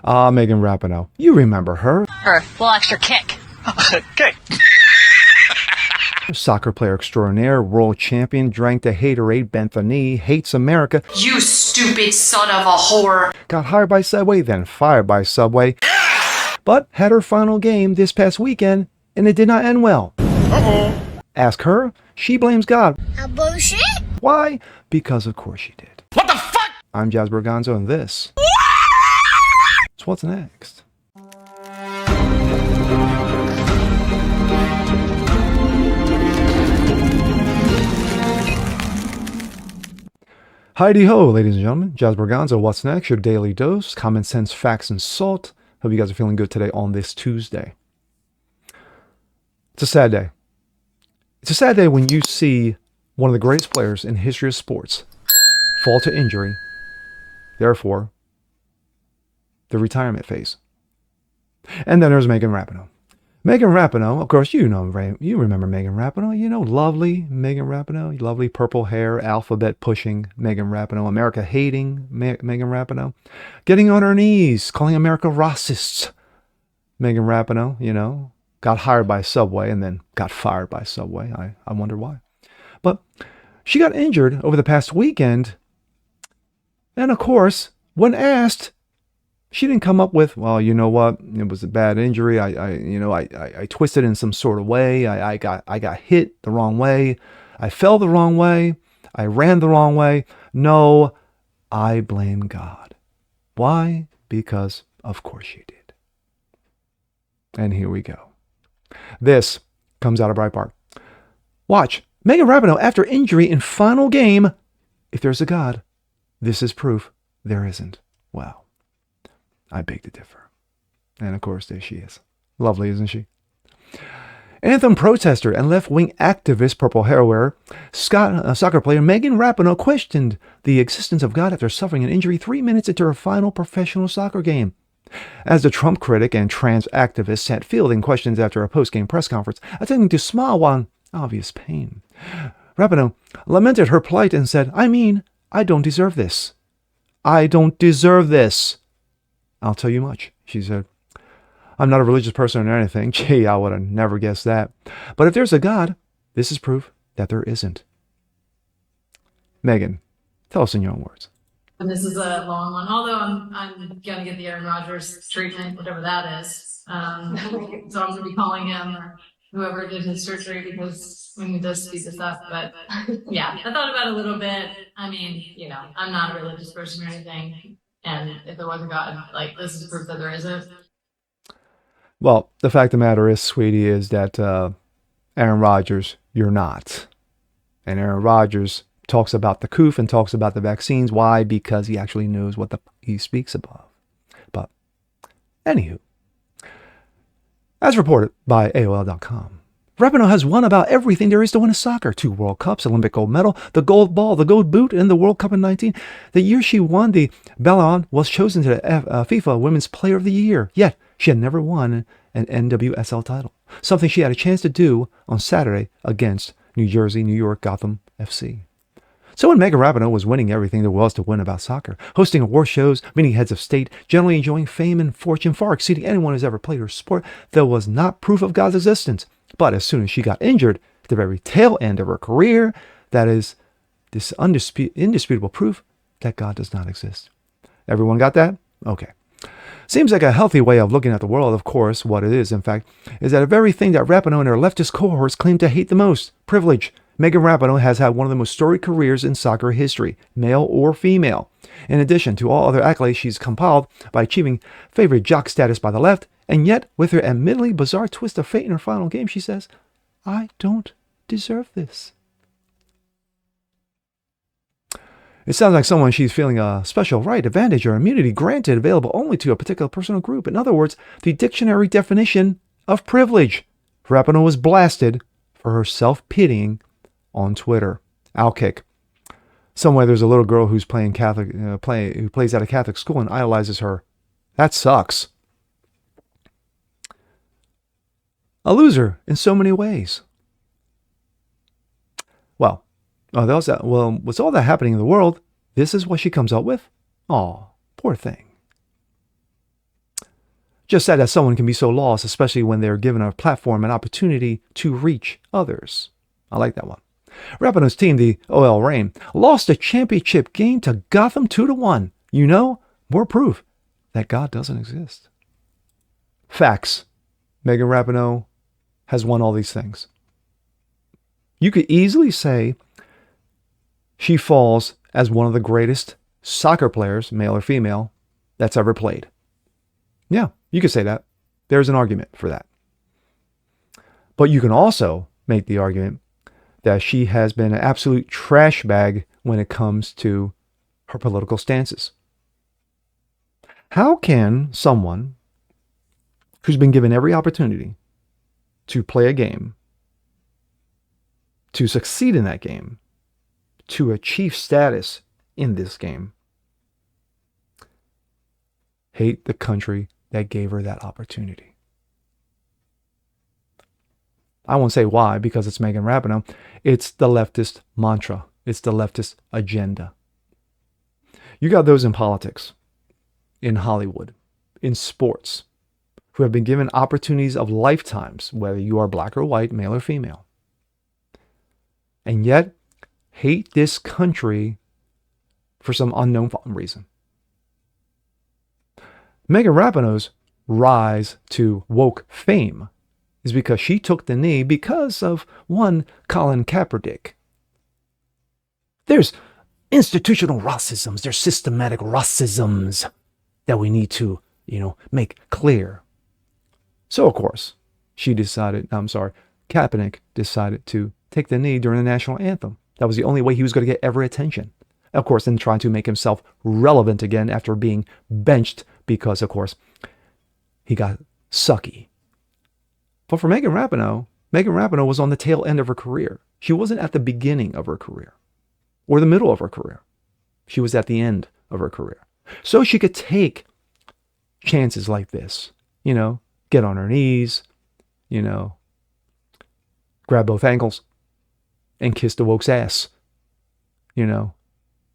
Ah, Megan Rapinoe. You remember her. For a little extra kick. Okay. Soccer player extraordinaire, world champion, drank the haterade, bent the knee, hates America. You stupid son of a whore. Got hired by Subway, then fired by Subway. But had her final game this past weekend, and it did not end well. Ask her, she blames God. Bullshit? Why? Because of course she did. What the fuck? I'm Jazz Berganzo, and this is What's Next. Heidi ho, ladies and gentlemen. Jazz Berganzo, What's Next? Your daily dose, common sense, facts, and salt. Hope you guys are feeling good today on this Tuesday. It's a sad day. It's a sad day when you see one of the greatest players in the history of sports fall to injury. Therefore, the retirement phase. And then there's Megan Rapinoe. Megan Rapinoe, of course, you remember Megan Rapinoe. You know, lovely Megan Rapinoe, lovely purple hair, alphabet pushing Megan Rapinoe, America hating Megan Rapinoe, getting on her knees, calling America racists. Megan Rapinoe, you know, got hired by Subway and then got fired by Subway. I wonder why. But she got injured over the past weekend. And of course, when asked, she didn't come up with, well, you know what? It was a bad injury. I twisted in some sort of way. I got hit the wrong way. I fell the wrong way. I ran the wrong way. No, I blame God. Why? Because of course she did. And here we go. This comes out of Breitbart. Watch. Megan Rapinoe after injury in final game. If there's a God, this is proof there isn't. Wow. I beg to differ. And of course, there she is. Lovely, isn't she? Anthem protester and left-wing activist, purple hair wearer, soccer player Megan Rapinoe questioned the existence of God after suffering an injury 3 minutes into her final professional soccer game. As the Trump critic and trans activist sat fielding questions after a post-game press conference, attempting to smile while in obvious pain, Rapinoe lamented her plight and said, I don't deserve this. I don't deserve this. I'll tell you much, she said. I'm not a religious person or anything. Gee, I would have never guessed that. But if there's a God, this is proof that there isn't. Megan, tell us in your own words. And this is a long one, although I'm gonna get the Aaron Rodgers treatment, whatever that is. So I'm gonna be calling him or whoever did his surgery because when he does speak this up. But yeah, I thought about it a little bit. I mean, you know, I'm not a religious person or anything. And if there was a God, like, this is proof that there isn't. Well, the fact of the matter is, sweetie, is that Aaron Rodgers, you're not. And Aaron Rodgers talks about the coof and talks about the vaccines. Why? Because he actually knows what he speaks about. But, anywho, as reported by AOL.com, Rapinoe has won about everything there is to win in soccer. 2 World Cups, Olympic gold medal, the gold ball, the gold boot in the World Cup in 19. The year she won the Ballon was chosen to the FIFA Women's Player of the Year. Yet, she had never won an NWSL title. Something she had a chance to do on Saturday against New York, Gotham FC. So when Megan Rapinoe was winning everything there was to win about soccer, hosting award shows, meeting heads of state, generally enjoying fame and fortune far exceeding anyone who's ever played her sport, there was not proof of God's existence. But as soon as she got injured, at the very tail end of her career, that is this indisputable proof that God does not exist. Everyone got that? Okay. Seems like a healthy way of looking at the world. Of course, what it is, in fact, is that the very thing that Rapinoe and her leftist cohorts claim to hate the most, privilege. Megan Rapinoe has had one of the most storied careers in soccer history, male or female. In addition to all other accolades she's compiled by achieving favorite jock status by the left, and yet, with her admittedly bizarre twist of fate in her final game, she says, I don't deserve this. It sounds like someone she's feeling a special right, advantage, or immunity granted available only to a particular personal group. In other words, the dictionary definition of privilege. Rapinoe was blasted for her self-pitying on Twitter. Outkick. Somewhere there's a little girl who's playing who plays at a Catholic school and idolizes her. That sucks. A loser in so many ways. Well, with all that happening in the world, this is what she comes up with? Aw, poor thing. Just sad that someone can be so lost, especially when they're given a platform and opportunity to reach others. I like that one. Rapinoe's team, the OL Reign, lost a championship game to Gotham 2-1. You know, more proof that God doesn't exist. Facts. Megan Rapinoe has won all these things. You could easily say she falls as one of the greatest soccer players, male or female, that's ever played. Yeah, you could say that. There's an argument for that. But you can also make the argument that she has been an absolute trash bag when it comes to her political stances. How can someone who's been given every opportunity to play a game, to succeed in that game, to achieve status in this game, hate the country that gave her that opportunity? I won't say why, because it's Megan Rapinoe. It's the leftist mantra. It's the leftist agenda. You got those in politics, in Hollywood, in sports, who have been given opportunities of lifetimes, whether you are black or white, male or female, and yet hate this country for some unknown reason. Megan Rapinoe's rise to woke fame is because she took the knee because of one Colin Kaepernick. There's institutional racisms, there's systematic racisms that we need to, make clear. So, of course, Kaepernick decided to take the knee during the national anthem. That was the only way he was going to get every attention. Of course, then trying to make himself relevant again after being benched because, of course, he got sucky. But for Megan Rapinoe was on the tail end of her career. She wasn't at the beginning of her career or the middle of her career. She was at the end of her career. So she could take chances like this, get on her knees, grab both ankles and kiss the woke's ass.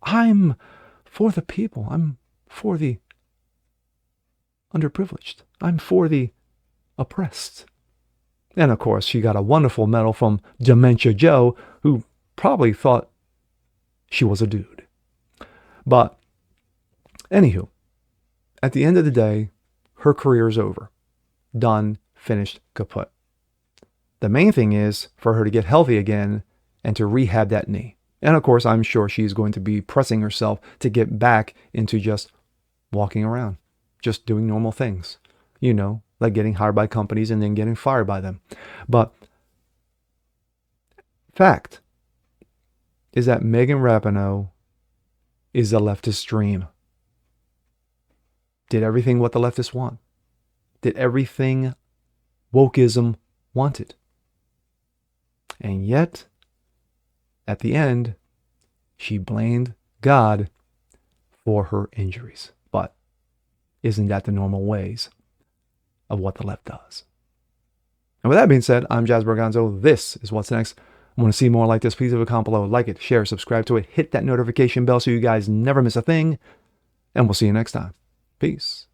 I'm for the people. I'm for the underprivileged. I'm for the oppressed. And of course, she got a wonderful medal from Dementia Joe, who probably thought she was a dude. But anywho, at the end of the day, her career is over. Done, finished, kaput. The main thing is for her to get healthy again and to rehab that knee. And of course, I'm sure she's going to be pressing herself to get back into just walking around, just doing normal things, like getting hired by companies and then getting fired by them. But fact is that Megan Rapinoe is the leftist dream. Did everything what the leftists want. Did everything wokeism wanted. And yet, at the end, she blamed God for her injuries. But isn't that the normal ways of what the left does? And with that being said, I'm Jazz Berganzo. This is What's Next. I want to see more like this. Please leave a comment below. Like it, share, subscribe to it. Hit that notification bell so you guys never miss a thing. And we'll see you next time. Peace.